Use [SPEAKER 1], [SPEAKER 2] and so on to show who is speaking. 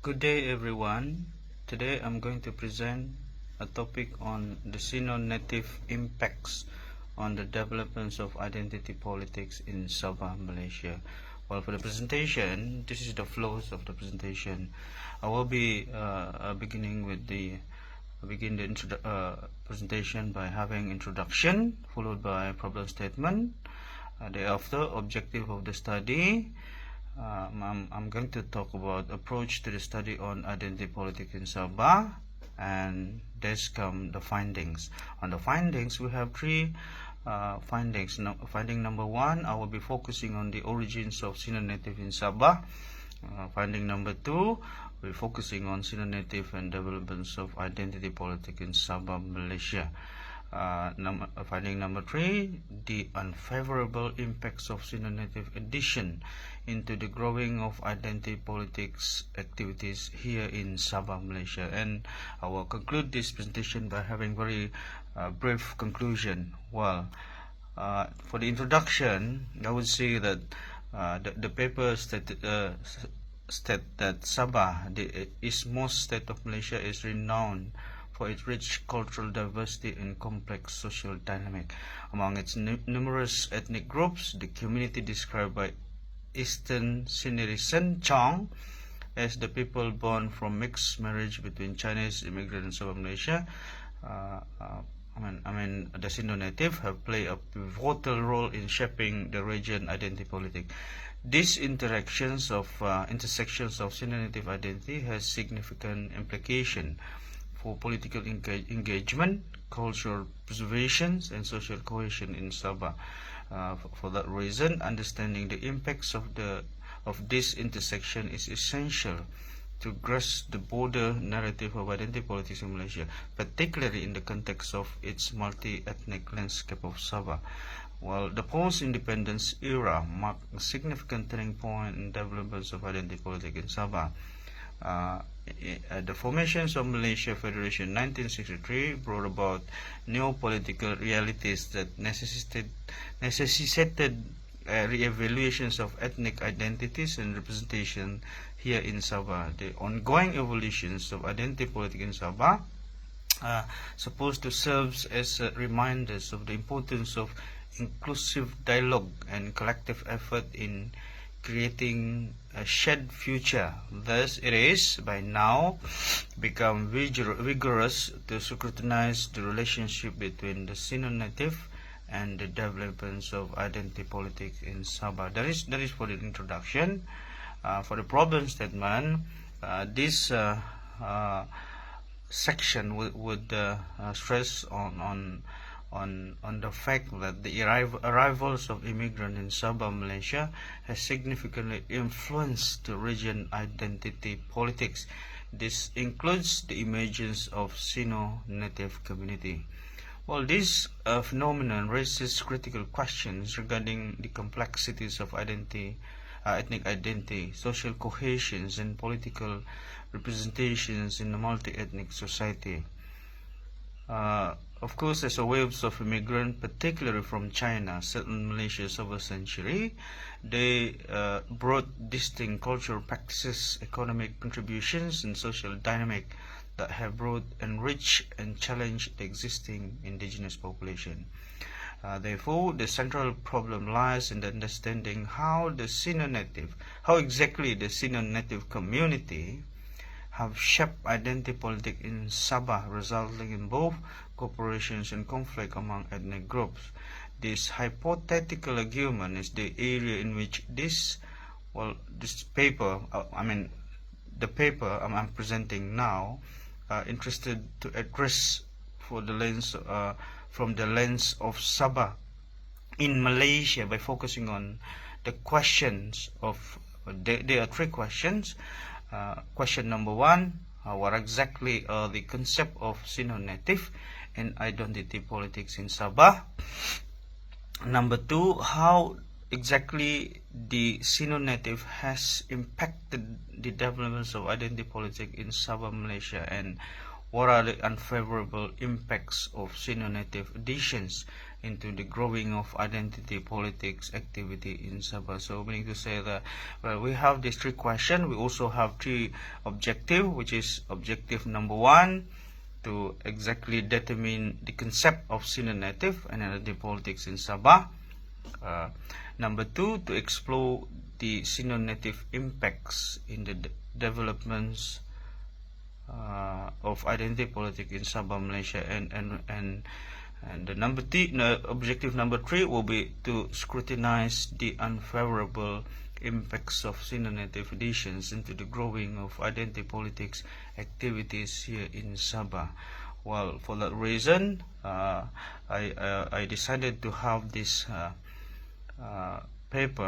[SPEAKER 1] Good day everyone. Today I'm going to present a topic on the Sino-Native impacts on the developments of identity politics in Sabah, Malaysia. Well, for the presentation, this is the flows of the presentation. I will be begin the presentation by having introduction, followed by problem statement. Thereafter, objective of the study. I'm going to talk about approach to the study on identity politics in Sabah, and there's come the findings. On the findings, we have three findings. Finding number one, I will be focusing on the origins of Sino-Native in Sabah. Finding number two, we're focusing on Sino-Native and developments of identity politics in Sabah, Malaysia. Finding number three, the unfavorable impacts of Sino-Native addition into the growing of identity politics activities here in Sabah, Malaysia. And I will conclude this presentation by having very brief conclusion. Well, for the introduction, I would say that the paper state that Sabah, the eastmost state of Malaysia, is renowned for its rich cultural diversity and complex social dynamic. Among its numerous ethnic groups, the community described by Eastern Sinirisan Chong as the people born from mixed marriage between Chinese immigrants in Sabah, Malaysia, the Sino-Native have played a pivotal role in shaping the region identity politics. These intersections of Sino-Native identity has significant implication for political engagement, cultural preservation, and social cohesion in Sabah. For that reason, understanding the impacts of this intersection is essential to grasp the broader narrative of identity politics in Malaysia, particularly in the context of its multi-ethnic landscape of Sabah. While the post-independence era marked a significant turning point in developments of identity politics in Sabah, the formations of Malaysia Federation in 1963 brought about new political realities that necessitated re-evaluations of ethnic identities and representation here in Sabah. The ongoing evolutions of identity politics in Sabah supposed to serve as reminders of the importance of inclusive dialogue and collective effort in creating a shared future. Thus, it is by now become vigorous to scrutinize the relationship between the Sino-Native and the developments of identity politics in Sabah. That is for the introduction. For the problem statement, this section would stress on the fact that the arrivals of immigrants in Sabah, Malaysia, has significantly influenced the region identity politics. This includes the emergence of Sino-Native community. Well, this phenomenon raises critical questions regarding the complexities of ethnic identity, social cohesions, and political representations in a multi-ethnic society. Of course, as a waves of immigrants, particularly from China, settled Malaysia over a century, they brought distinct cultural practices, economic contributions, and social dynamic that have brought enriched and challenged the existing indigenous population. Therefore, the central problem lies in the understanding how exactly the Sino-Native community have shaped identity politics in Sabah, resulting in both cooperations and conflict among ethnic groups. This hypothetical argument is the area in which the paper I'm presenting now, interested to address from the lens of Sabah in Malaysia by focusing on the questions of. There are three questions. Question number one, what exactly are the concept of Sino-Native and identity politics in Sabah? Number two, how exactly the Sino-Native has impacted the developments of identity politics in Sabah, Malaysia, and what are the unfavorable impacts of Sino-Native additions into the growing of identity politics activity in Sabah. So meaning to say that, well, we have these three questions. We also have three objectives, which is objective number 1, to exactly determine the concept of Sino-Native and identity politics in Sabah. Number 2, to explore the Sino-Native impacts in the developments of identity politics in Sabah, Malaysia, and the objective number 3 will be to scrutinize the unfavorable impacts of Sino-Native additions into the growing of identity politics activities here in Sabah. Well, for that reason, I decided to have this paper